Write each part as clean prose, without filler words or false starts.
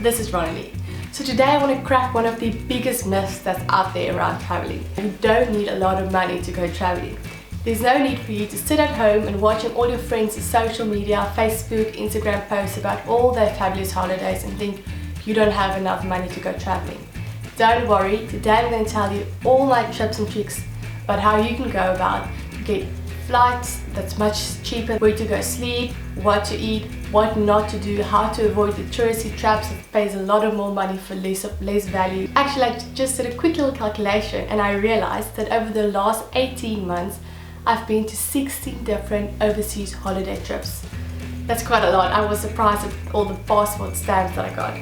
this is Ronnie. So today I want to crack one of the biggest myths that's out there around traveling. You don't need a lot of money to go traveling. There's no need for you to sit at home and watching all your friends' social media, Facebook, Instagram posts about all their fabulous holidays and think you don't have enough money to go traveling. Don't worry, today I'm going to tell you all my tips and tricks about how you can go about to get flights that's much cheaper, where to go sleep, what to eat, what not to do, how to avoid the touristy traps that pays a lot of more money for less value. Actually, I just did a quick little calculation and I realized that over the last 18 months I've been to 16 different overseas holiday trips. That's quite a lot. I was surprised at all the passport stamps that I got.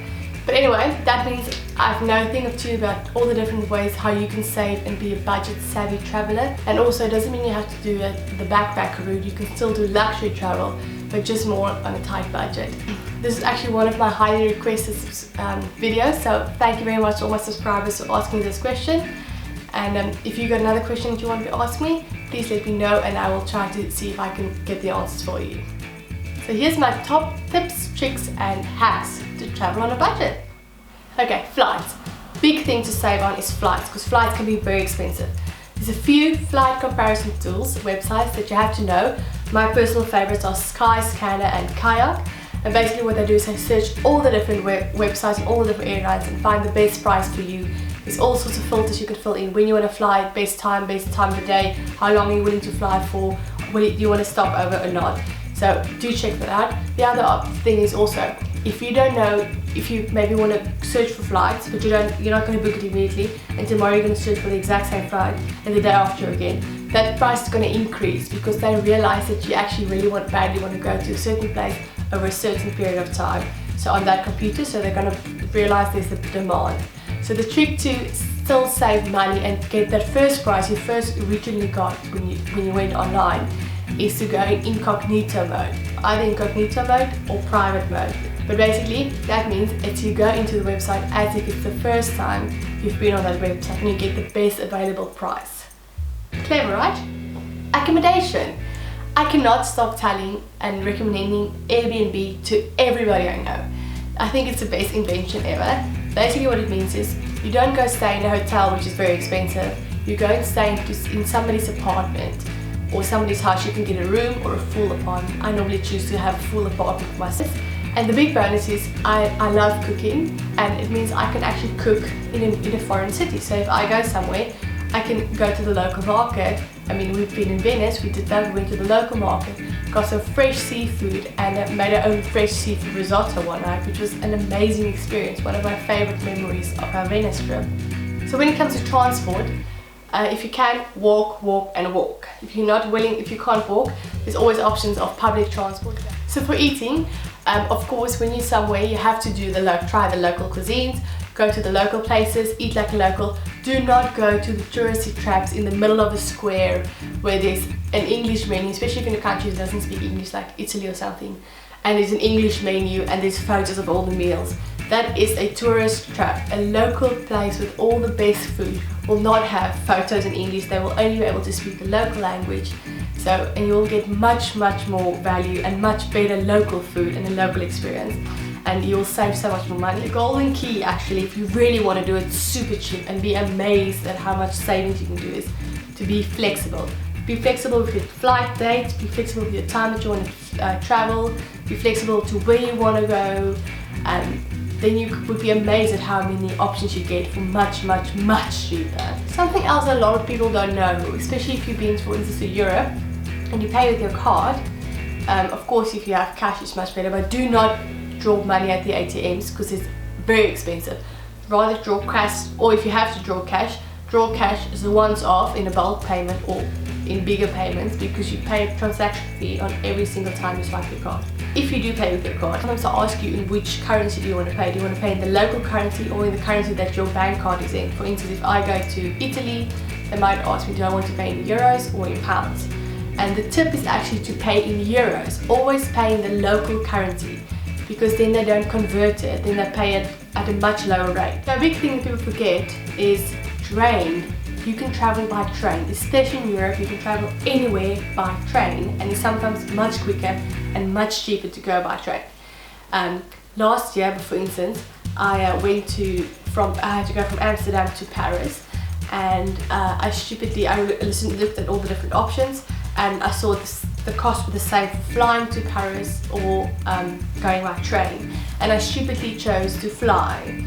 But anyway, that means I've known a thing or two about all the different ways how you can save and be a budget savvy traveler. And also it doesn't mean you have to do the backpacker route. You can still do luxury travel, but just more on a tight budget. This is actually one of my highly requested videos, so thank you very much to all my subscribers for asking this question. And if you got another question that you want to ask me, please let me know and I will try to see if I can get the answers for you. So here's my top tips, tricks and hacks to travel on a budget. Okay, flights. Big thing to save on is flights, because flights can be very expensive. There's a few flight comparison tools, websites that you have to know. My personal favorites are Skyscanner and Kayak. And basically what they do is they search all the different websites and all the different airlines and find the best price for you. There's all sorts of filters you can fill in. When you want to fly, best time of the day, how long are you willing to fly for, do you want to stop over or not. So do check that out. The other thing is also, if you don't know, if you maybe want to search for flights, but you're not going to book it immediately, and tomorrow you're going to search for the exact same flight, and the day after again, that price is going to increase because they realize that you actually really badly want to go to a certain place over a certain period of time. So on that computer, so they're going to realize there's a demand. So the trick to still save money and get that first price you first originally got when you went online is to go in incognito mode, either incognito mode or private mode. But basically that means it's you go into the website as if it's the first time you've been on that website and you get the best available price. Clever, right? Accommodation. I cannot stop telling and recommending Airbnb to everybody I know. I think it's the best invention ever. Basically what it means is you don't go stay in a hotel, which is very expensive. You go and stay in somebody's apartment or somebody's house. You can get a room or a full apartment. I normally choose to have a full apartment for myself. And the big bonus is I love cooking, and it means I can actually cook in a foreign city. So if I go somewhere, I can go to the local market. I mean, we've been in Venice, we did that, we went to the local market, got some fresh seafood and made our own fresh seafood risotto one night, which was an amazing experience, one of my favorite memories of our Venice trip. So when it comes to transport, if you can, walk and walk. If you're not willing, if you can't walk, there's always options of public transport. So for eating, of course, when you're somewhere, you have to try the local cuisines, go to the local places, eat like a local. Do not go to the touristy traps in the middle of a square where there's an English menu, especially if in a country that doesn't speak English, like Italy or something, and there's an English menu and there's photos of all the meals. That is a tourist trap. A local place with all the best food will not have photos in English. They will only be able to speak the local language. And you'll get much more value and much better local food and a local experience. And you'll save so much more money. The golden key, actually, if you really want to do it super cheap and be amazed at how much savings you can do, is to be flexible. Be flexible with your flight dates, be flexible with your time that you want to travel, be flexible to where you want to go, and then you would be amazed at how many options you get for much cheaper. Something else a lot of people don't know, especially if you've been, for instance, to Europe and you pay with your card. Of course, if you have cash, it's much better, but do not draw money at the ATMs because it's very expensive. Rather draw cash, or if you have to draw cash as a once-off in a bulk payment or in bigger payments, because you pay a transaction fee on every single time you swipe your card. If you do pay with your card, sometimes I ask you in which currency do you want to pay. Do you want to pay in the local currency or in the currency that your bank card is in? For instance, if I go to Italy, they might ask me, do I want to pay in euros or in pounds? And the tip is actually to pay in euros. Always pay in the local currency, because then they don't convert it, then they pay it at a much lower rate. The big thing that people forget is train. You can travel by train, especially in Europe. You can travel anywhere by train, and it's sometimes much quicker and much cheaper to go by train. Last year, for instance, I had to go from Amsterdam to Paris, and I looked at all the different options, and I saw the cost was the same for flying to Paris or going by train, and I stupidly chose to fly.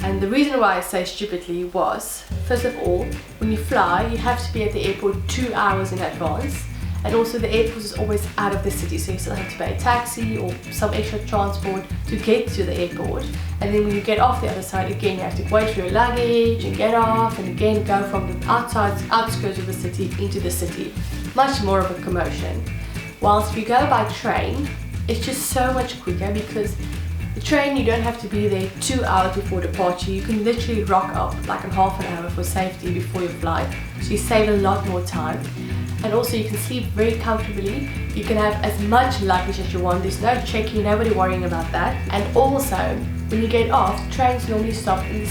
And the reason why I say stupidly was, first of all, when you fly, you have to be at the airport 2 hours in advance, and also the airport is always out of the city, so you still have to pay a taxi or some extra transport to get to the airport. And then when you get off the other side, again, you have to wait for your luggage and get off, and again go from the outskirts of the city into the city. Much more of a commotion. Whilst if you go by train, it's just so much quicker, because the train, you don't have to be there 2 hours before departure. You can literally rock up like in half an hour for safety before your flight, so you save a lot more time. And also you can sleep very comfortably. You can have as much luggage as you want. There's no checking, nobody worrying about that. And also, when you get off, the trains normally stop in the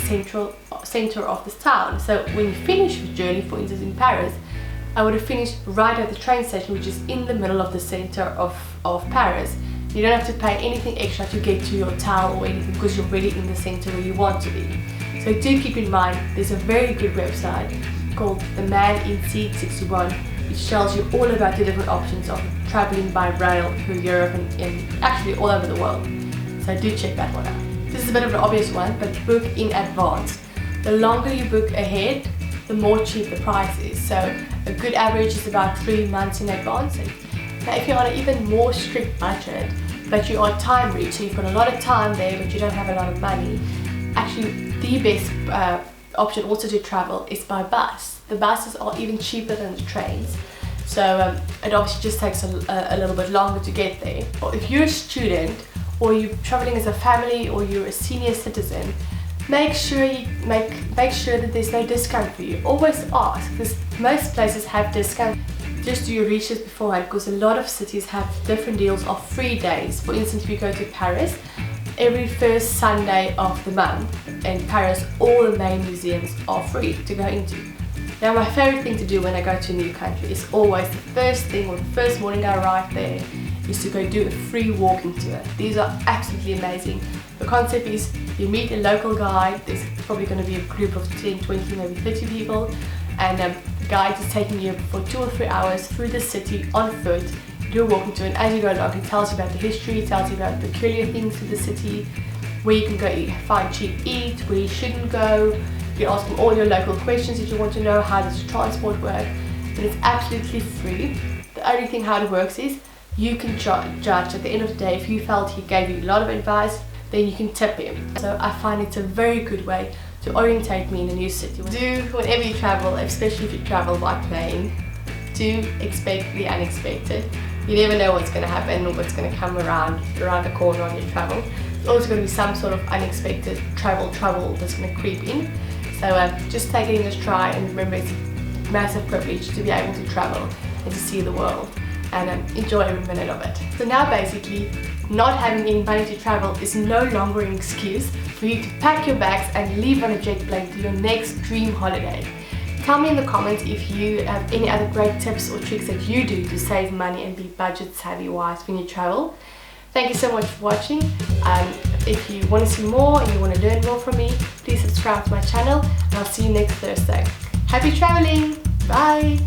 center of this town. So when you finish your journey, for instance in Paris, I would have finished right at the train station, which is in the middle of the center of Paris. You don't have to pay anything extra to get to your hotel or anything, because you're really in the center where you want to be. So do keep in mind, there's a very good website called The Man in Seat 61, which tells you all about the different options of traveling by rail through Europe and actually all over the world. So do check that one out. This is a bit of an obvious one, but book in advance. The longer you book ahead, the more cheap the price is. So a good average is about 3 months in advance. Now if you're on an even more strict budget, but you are time rich, so you've got a lot of time there but you don't have a lot of money, actually the best option also to travel is by bus. The buses are even cheaper than the trains, so it obviously just takes a little bit longer to get there. Or if you're a student, or you're traveling as a family, or you're a senior citizen, make sure that there's no discount for you. Always ask, because most places have discounts. Just do your research beforehand, because a lot of cities have different deals of free days. For instance, if you go to Paris, every first Sunday of the month in Paris, all the main museums are free to go into. Now my favorite thing to do when I go to a new country is always the first thing, or the first morning I arrive there, is to go do a free walking tour. These are absolutely amazing. The concept is you meet a local guide. There's probably going to be a group of 10, 20, maybe 30 people, and the guide is taking you for 2 or 3 hours through the city on foot. Do a walking tour, and as you go along, it tells you about the history, it tells you about peculiar things to the city, where you can go find cheap eat, where you shouldn't go. You can ask them all your local questions if you want to know how does transport work, and it's absolutely free. The only thing how it works is you can judge at the end of the day. If you felt he gave you a lot of advice, then you can tip him. So I find it's a very good way to orientate me in a new city. Whenever you travel, especially if you travel by plane, do expect the unexpected. You never know what's going to happen or what's going to come around the corner on your travel. There's always going to be some sort of unexpected travel trouble that's going to creep in. So just take it in a stride, and remember, it's a massive privilege to be able to travel and to see the world, and enjoy every minute of it. So now basically, not having any money to travel is no longer an excuse for you to pack your bags and leave on a jet plane to your next dream holiday. Tell me in the comments if you have any other great tips or tricks that you do to save money and be budget savvy wise when you travel. Thank you so much for watching. If you want to see more and you want to learn more from me, please subscribe to my channel, and I'll see you next Thursday. Happy traveling! Bye!